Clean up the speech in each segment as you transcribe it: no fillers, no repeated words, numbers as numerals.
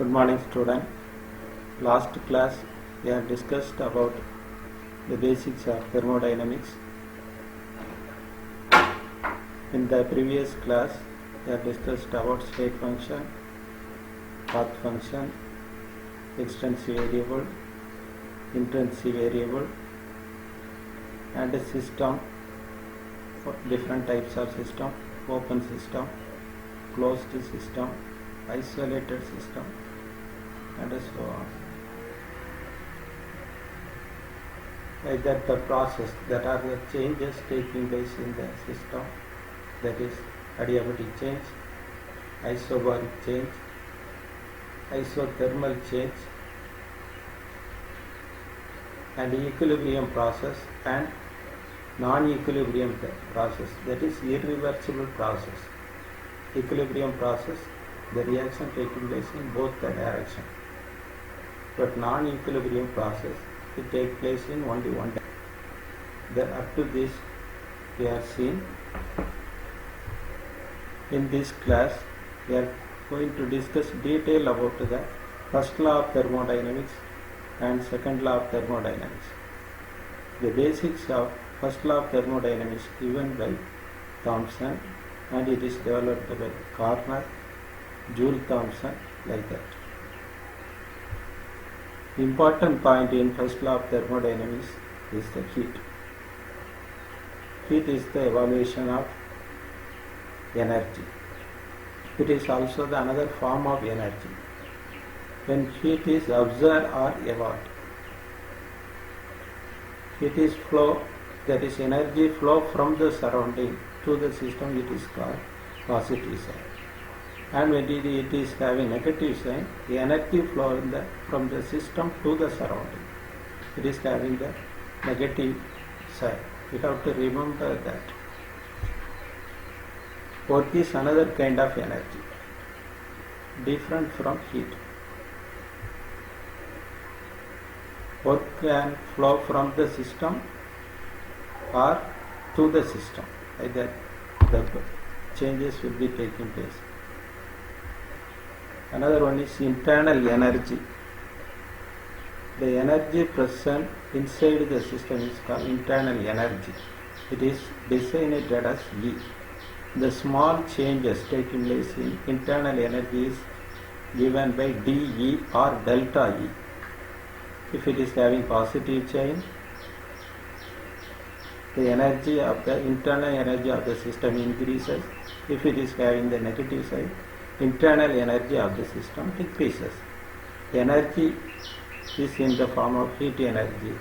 Good morning, student. Last class we have discussed about the basics of thermodynamics. In the previous class we have discussed about state function, path function, extensive variable, intrinsic variable, and a system, different types of system, open system, closed system, isolated system, and so on. Like that, the process, that are the changes taking place in the system, that is adiabatic change, isobaric change, isothermal change, and equilibrium process and non-equilibrium process, that is irreversible process. Equilibrium process, the reaction taking place in both the direction, but non-equilibrium process, it takes place in only one direction. Then up to this we have seen. In this class we are going to discuss detail about the first law of thermodynamics and second law of thermodynamics. The basics of first law of thermodynamics given by Thomson, and it is developed by Corner, Joule Thomson, like that. The important point in first law of thermodynamics is the heat. Heat is the evaluation of energy. It is also the another form of energy. When heat is absorbed or evolved, heat is flow, that is energy flow from the surrounding to the system, it is called positive sign. And when it is having negative sign, the energy flow from the system to the surrounding, it is having the negative sign. You have to remember that. Work is another kind of energy, different from heat. Work can flow from the system or to the system, like that the changes will be taking place. Another one is internal energy. The energy present inside the system is called internal energy. It is designated as E. The small changes taking place in internal energy is given by dE or delta E. If it is having positive change, the energy of the internal energy of the system increases. If it is having the negative side, internal energy of the system decreases. Energy is in the form of heat energy.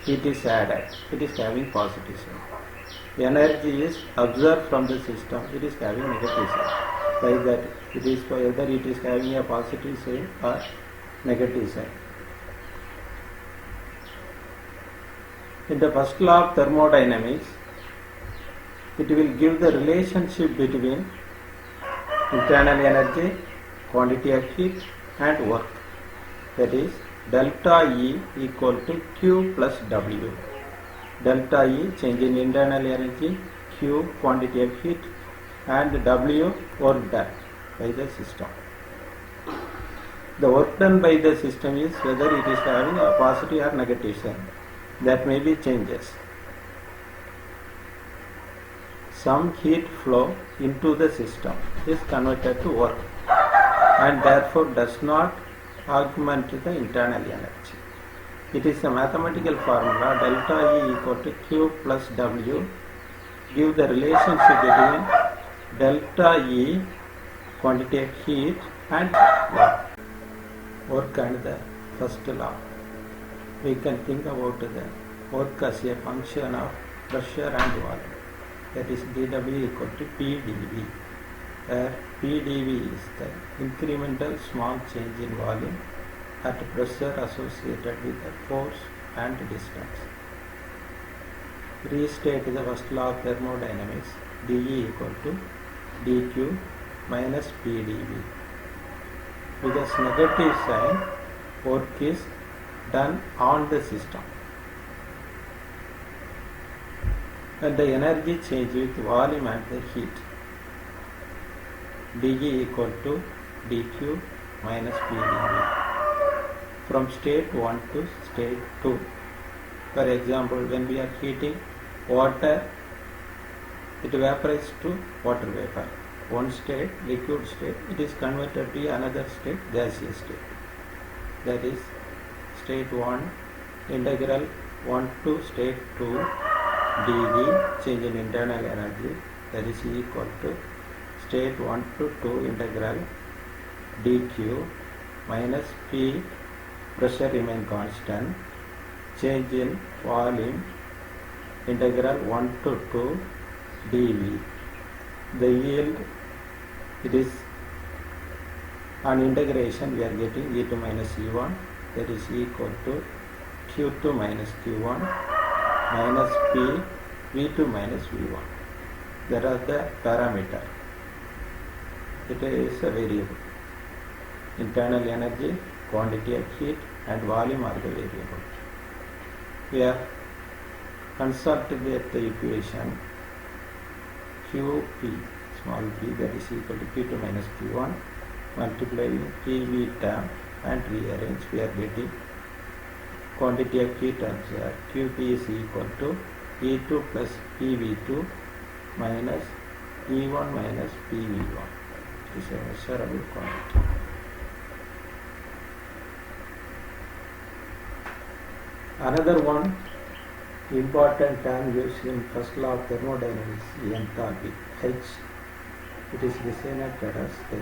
Heat is added. It is having positive side. Energy is absorbed from the system. It is having negative side. Like that, it is whether it is having a positive side or negative side. In the first law of thermodynamics, it will give the relationship between internal energy, quantity of heat, and work. That is, delta E equal to Q plus W. Delta E, change in internal energy, Q, quantity of heat, and W, work done by the system. The work done by the system is whether it is having a positive or negative sign. That may be changes. Some heat flow into the system is converted to work and therefore does not augment the internal energy. It is a mathematical formula, delta E equal to Q plus W, give the relationship between delta E, quantity of heat, and work and the first law. We can think about the work as a function of pressure and volume. That is dW equal to PdV, where PdV is the incremental small change in volume at pressure associated with the force and distance. Restate the first law of thermodynamics, dE equal to dQ minus PdV. Because negative sign, work is done on the system. And the energy change with volume and the heat. dE equal to dQ minus P dV from state 1 to state 2. For example, when we are heating water, it evaporates to water vapor. One state, liquid state, it is converted to another state, gaseous state. That is state 1, integral 1 to state 2 dV, change in internal energy, that is equal to state 1 to 2 integral dq minus P, pressure remain constant, change in volume, integral 1 to 2 dV. The yield, it is on integration we are getting E2 minus E1, that is equal to Q2 minus Q1 minus P V2 minus V1. That are the parameter. It is a variable. Internal energy, quantity of heat and volume are the variable. We are consulted with the equation QP small p, that is equal to Q2 minus Q1 multiplying PV term and rearrange, we are getting quantity of heat absorbed QP is equal to E2 plus PV2 minus E1 minus PV1. It is a measurable quantity. Another one important term used in first law of thermodynamics is enthalpy, H. It is designated as H.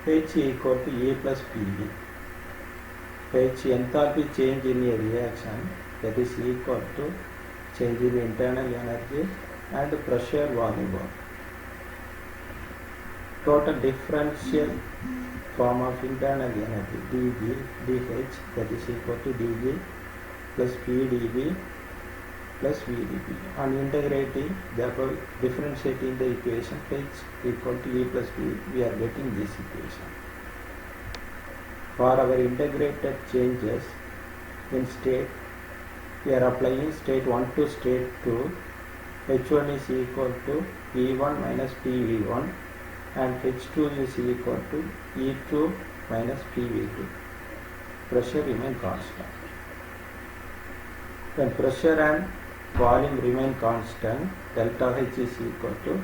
H equal to A plus PV. H, enthalpy change in a reaction, that is equal to change in internal energy and pressure volume work. Total differential form of internal energy dV dH, that is equal to dV plus PdV plus VdV. On integrating, therefore differentiating the equation H equal to E plus V, we are getting this equation. For our integrated changes in state, we are applying state 1 to state 2. H1 is equal to E1 minus PV1 and H2 is equal to E2 minus PV2. Pressure remain constant. When pressure and volume remain constant, delta H is equal to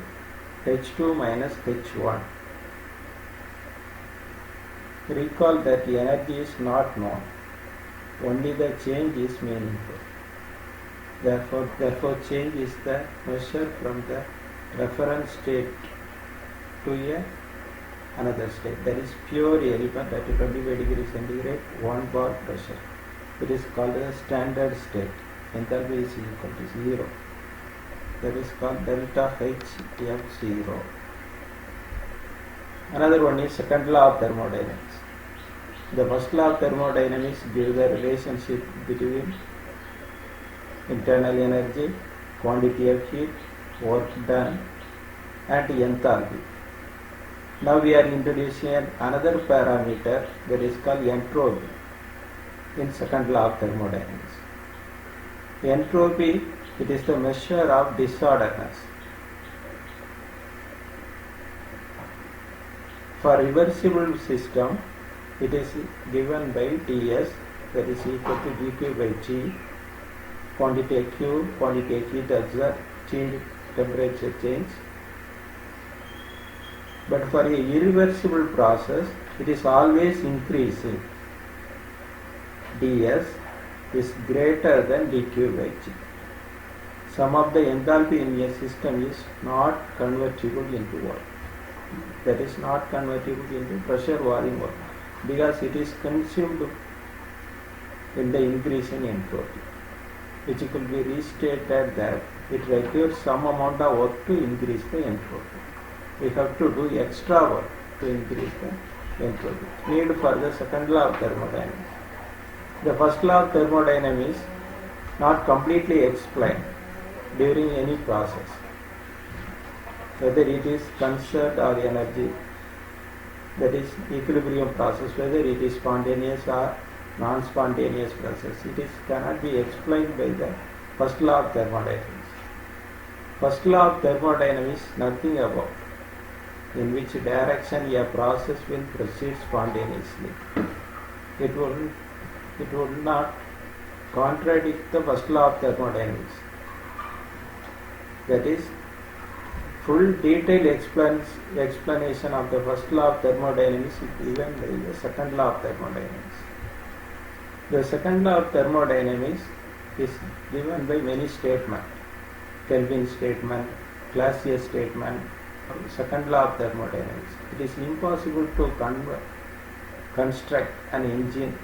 H2 minus H1. Recall that the energy is not known, only the change is meaningful. Therefore change is the measure from the reference state to another state. That is pure element at 25 degrees centigrade, 1 bar pressure. It is called a standard state. Enthalpy is equal to 0. That is called delta HF0. Another one is second law of thermodynamics. The first law of thermodynamics gives the relationship between internal energy, quantity of heat, work done and enthalpy. Now we are introducing another parameter that is called entropy in second law of thermodynamics. Entropy, it is the measure of disorderness. For reversible system, it is given by Ts, that is equal to dq by G, quantity of Q, quantity of heat absorbed, change temperature change. But for a irreversible process, it is always increasing. ds is greater than dq by G. Sum of the enthalpy in a system is not convertible into work. That is not convertible into pressure volume work because it is consumed in the increase in entropy, which could be restated that it requires some amount of work to increase the entropy. We have to do extra work to increase the entropy. Need for the second law of thermodynamics. The first law of thermodynamics not completely explained during any process, whether it is conserved or energy, that is equilibrium process, whether it is spontaneous or non-spontaneous process. It cannot be explained by the first law of thermodynamics. First law of thermodynamics nothing about in which direction a process will proceed spontaneously. It would not contradict the first law of thermodynamics. That is, full detailed explanation of the first law of thermodynamics is given by the second law of thermodynamics. The second law of thermodynamics is given by many statements. Kelvin statement, Clausius statement, second law of thermodynamics. It is impossible to construct an engine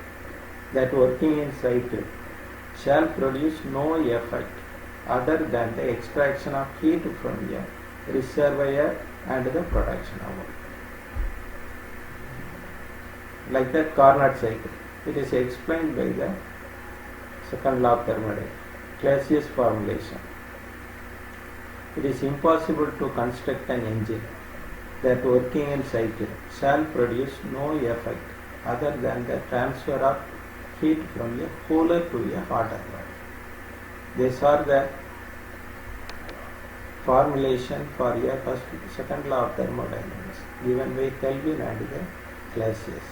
that working in cycle shall produce no effect other than the extraction of heat from a reservoir and the production of work. Like that Carnot cycle, it is explained by the second law of thermodynamics, Clausius formulation. It is impossible to construct an engine that working in cycle shall produce no effect other than the transfer of heat from a cooler to a hotter body. These are the formulation for a second law of thermodynamics given by Kelvin and the Clausius.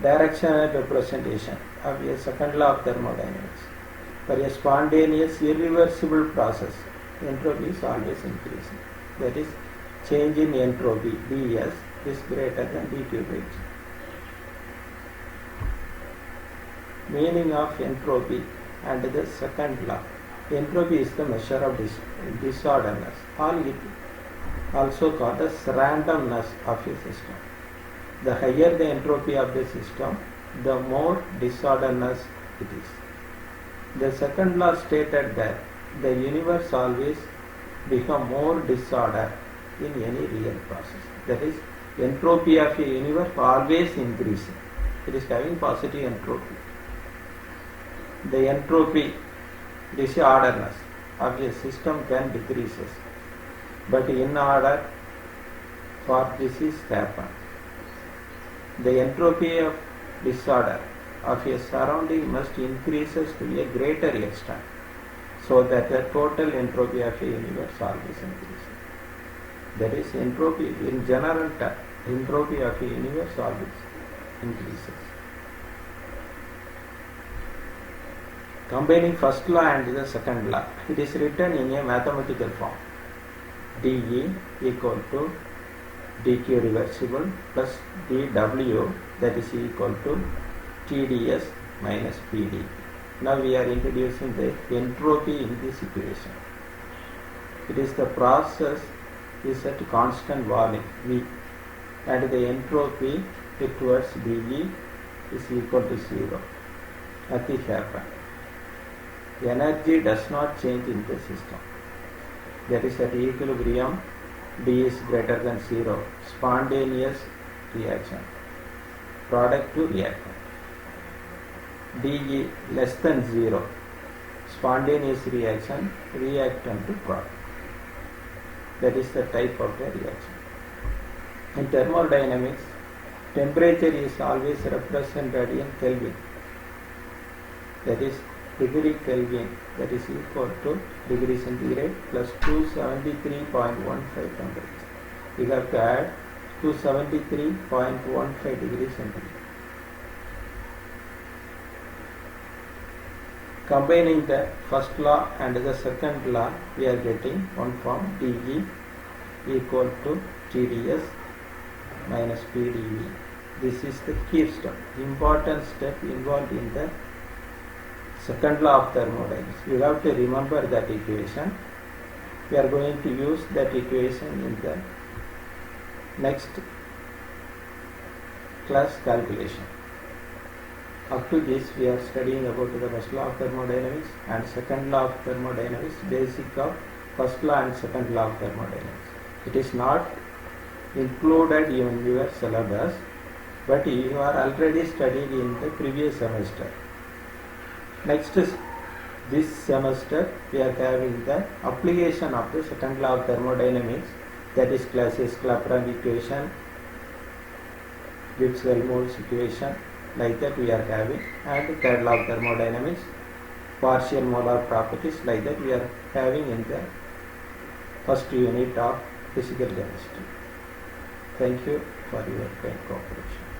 Directional representation of a second law of thermodynamics. For a spontaneous irreversible process, entropy is always increasing. That is, change in entropy ds is greater than dq by g. Meaning of entropy and the second law. Entropy is the measure of disorderness, also called as randomness of a system. The higher the entropy of the system, the more disorderness it is. The second law stated that the universe always become more disordered in any real process. That is, entropy of a universe always increasing. It is having positive entropy. The entropy disorderness of a system can decreases, but in order for this is happen, the entropy of disorder of a surrounding must increases to a greater extent, so that the total entropy of a universe always increases. That is, entropy in general term, entropy of a universe always increases. Combining first law and the second law, it is written in a mathematical form. dE equal to dq reversible plus dw, that is equal to TdS minus PD. Now we are introducing the entropy in this equation. It is the process is at constant volume V, and the entropy towards dE is equal to 0. Nothing happens. The energy does not change in the system. That is, at equilibrium, D is greater than 0. Spontaneous reaction. Product to reactant. dE less than 0. Spontaneous reaction, reactant to product. That is the type of the reaction. In thermodynamics, temperature is always represented in Kelvin. That is degree Kelvin, that is equal to degree centigrade plus 273.15 temperature. We have to add 273.15 degrees centigrade. Combining the first law and the second law, we are getting one form dE equal to TdS minus PdV. This is the key step, important step involved in the second law of thermodynamics. You have to remember that equation. We are going to use that equation in the next class calculation. Up to this, we are studying about the first law of thermodynamics and second law of thermodynamics, basic of first law and second law of thermodynamics. It is not included in your syllabus, but you are already studied in the previous semester. Next is this semester, we are having the application of the second law of thermodynamics, that is Clausius-Clapeyron equation, Gibbs-Helmholtz equation, like that we are having, and third law of thermodynamics, partial molar properties, like that we are having in the first unit of physical chemistry. Thank you for your kind cooperation.